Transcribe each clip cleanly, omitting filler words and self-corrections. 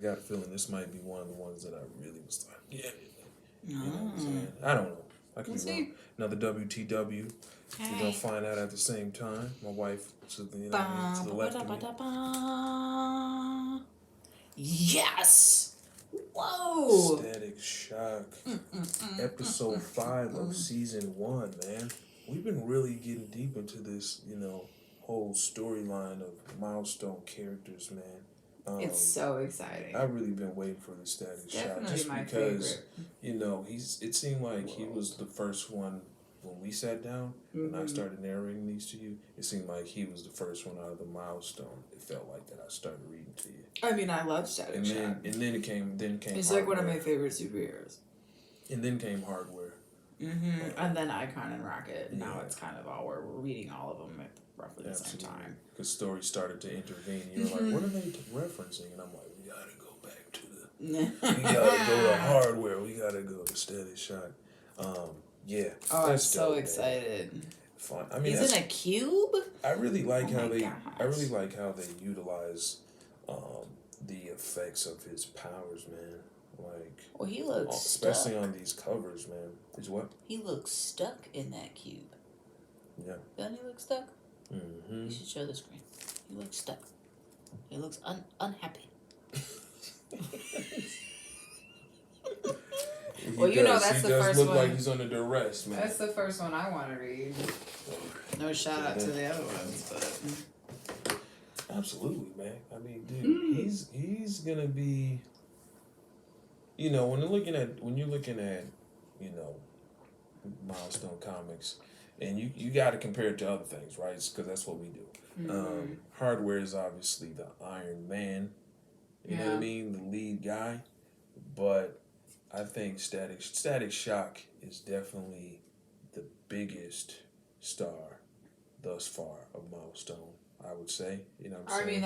I got a feeling this might be one of the ones that I really was like, yeah. You know what I'm saying? I don't know. I could We'll be wrong. see. Another WTW. We're gonna find out at the same time. My wife to the to the left of me. Yes. Whoa. Static Shock. Episode 5 of season 1, man. We've been really getting deep into this, whole storyline of milestone characters, man. It's so exciting. I've really been waiting for the Static Shock Definitely just my because, favorite. it seemed like he was the first one when we sat down and I started narrating these to you. It seemed like he was the first one out of the milestone. It felt like that I started reading to you. I mean, I love Static Shock. And then it came. It's Hardware. Like one of my favorite superheroes. And then came Hardware. And then Icon and Rocket. Now it's kind of all we're reading all of them at roughly the same time. Because stories started to intervene. You're like, what are they referencing? And I'm like, we gotta go back to we gotta go to Hardware. We gotta go to Static Shock. Yeah. Oh, I'm so excited. Fun. I mean, he's in a cube. I really like how they. Gosh. I really like how they utilize the effects of his powers, man. Like, well, he looks especially stuck. on these covers, man. Is what? He looks stuck in that cube. Yeah. Doesn't he look stuck? Mm-hmm. You should show the screen. He looks stuck. He looks unhappy. Well, that's the first one. He does look like he's under duress, man. That's the first one I want to read. No shout out to the other ones, but absolutely, man. I mean, dude, he's gonna be. When you're looking at, milestone comics, and you got to compare it to other things, right? Because that's what we do. Hardware is obviously the Iron Man. You know what I mean? The lead guy, but I think Static Shock is definitely the biggest star thus far of Milestone. I would say, what I'm saying.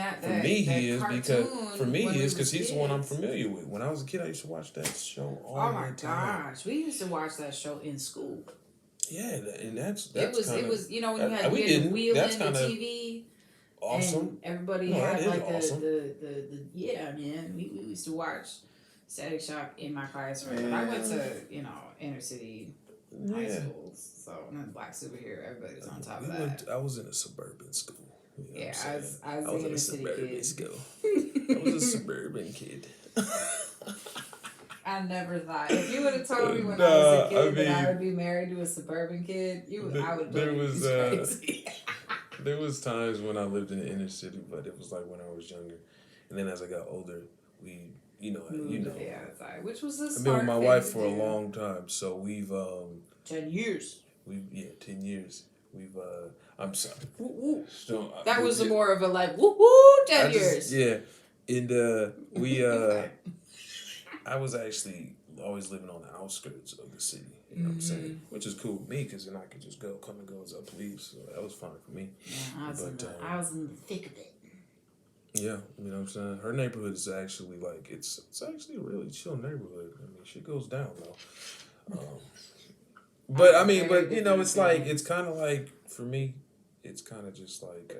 For me, he is because he's the one I'm familiar with. When I was a kid, I used to watch that show all the time. Oh my gosh, we used to watch that show in school. Yeah, and that's it was when you had to wheel in the TV. Awesome. And everybody had like the man. We used to watch Static Shock in my classroom. But I went to inner city high schools, so black superhero. Everybody was on top of that. I was in a suburban school. I was in a suburban kid. School. I was a suburban kid. I never thought if you would have told me when I was a kid that I would be married to a suburban kid, I would believe you was crazy. There was times when I lived in the inner city, but it was like when I was younger, and then as I got older, we which was this. I've been with my wife for a long time, so we've 10 years. 10 years. We've I'm sorry. That was more of a like woo 10 years. And we I was actually always living on the outskirts of the city. You know what I'm saying? Which is cool with me because then I could just come and go as I please. So that was fine for me. Yeah, I was in the thick of it. Yeah, you know what I'm saying? Her neighborhood is actually like it's actually a really chill neighborhood. I mean, shit goes down though. But it's like it's kind of like for me, it's kind of just like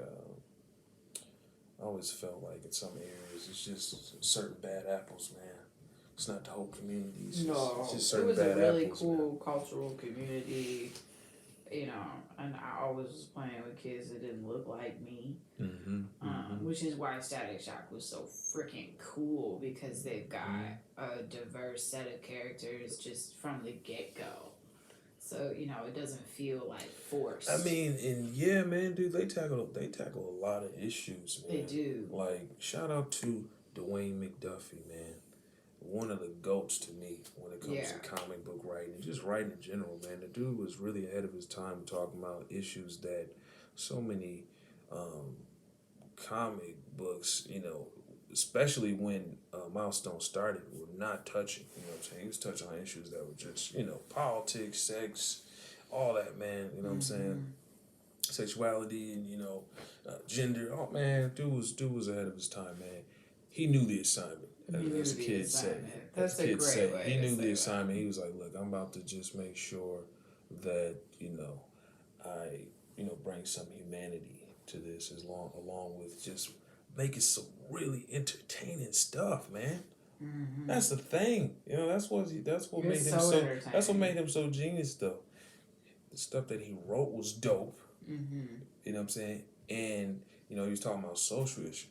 I always felt like in some areas it's just certain bad apples, man. It's not the whole community. It's just certain bad apples. It was a really cool cultural community, and I always was playing with kids that didn't look like me, which is why Static Shock was so freaking cool because they've got a diverse set of characters just from the get-go. So, it doesn't feel like forced. I mean, and man, dude, they tackle a lot of issues, man. They do. Like, shout out to Dwayne McDuffie, man. One of the GOATs to me when it comes to comic book writing and just writing in general, man. The dude was really ahead of his time talking about issues that so many comic books, especially when Milestone started, were not touching. You know what I'm saying? He was touching on issues that were just, politics, sex, all that, man. You know what I'm saying? Sexuality and, gender. Oh, man, dude was ahead of his time, man. He knew the assignment. As a kid said. That's a great way. He knew the assignment. He was like, look, I'm about to just make sure that, I, bring some humanity to this along with just making some really entertaining stuff, man. Mm-hmm. That's the thing. You know, that's what You're made him so so. entertaining. That's what made him so genius, though. The stuff that he wrote was dope. Mm-hmm. You know what I'm saying? And you know, he was talking about social issues.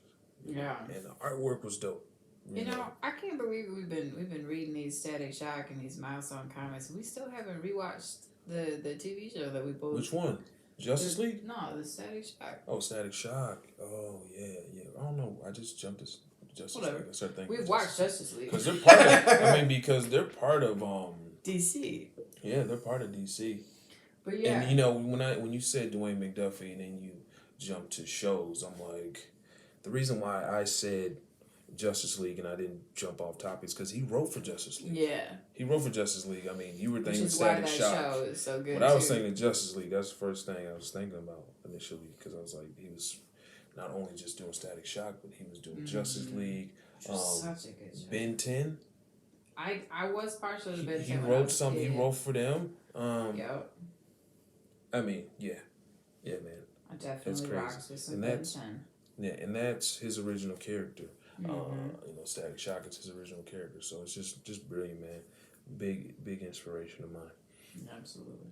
Yeah. And the artwork was dope. You know, I can't believe we've been reading these Static Shock and these milestone comments. We still haven't rewatched the TV show that we both. Which one? Justice League? No, the Static Shock. Oh, Static Shock. Oh yeah. I don't know. I just jumped to Justice Whatever. League. I started thinking We've watched Justice League because they're part of. I mean, because they're part of DC. Yeah, they're part of DC. But yeah, and you know when you said Dwayne McDuffie and then you jumped to shows, I'm like, the reason why I said Justice League and I didn't jump off topics because he wrote for Justice League. Yeah, he wrote for Justice League. I mean, you were thinking Static Shock. Show is so good. But I was thinking Justice League. That's the first thing I was thinking about initially because I was like, he was not only just doing Static Shock, but he was doing Justice League. Such a good show. Ben 10. I was partial to Ben 10. He wrote some. He wrote for them. Yep. I mean, yeah, man. I definitely rocks with some Ben 10. Yeah, and that's his original character. You know, Static Shock is his original character, so it's just brilliant, man. Big inspiration of mine. Absolutely.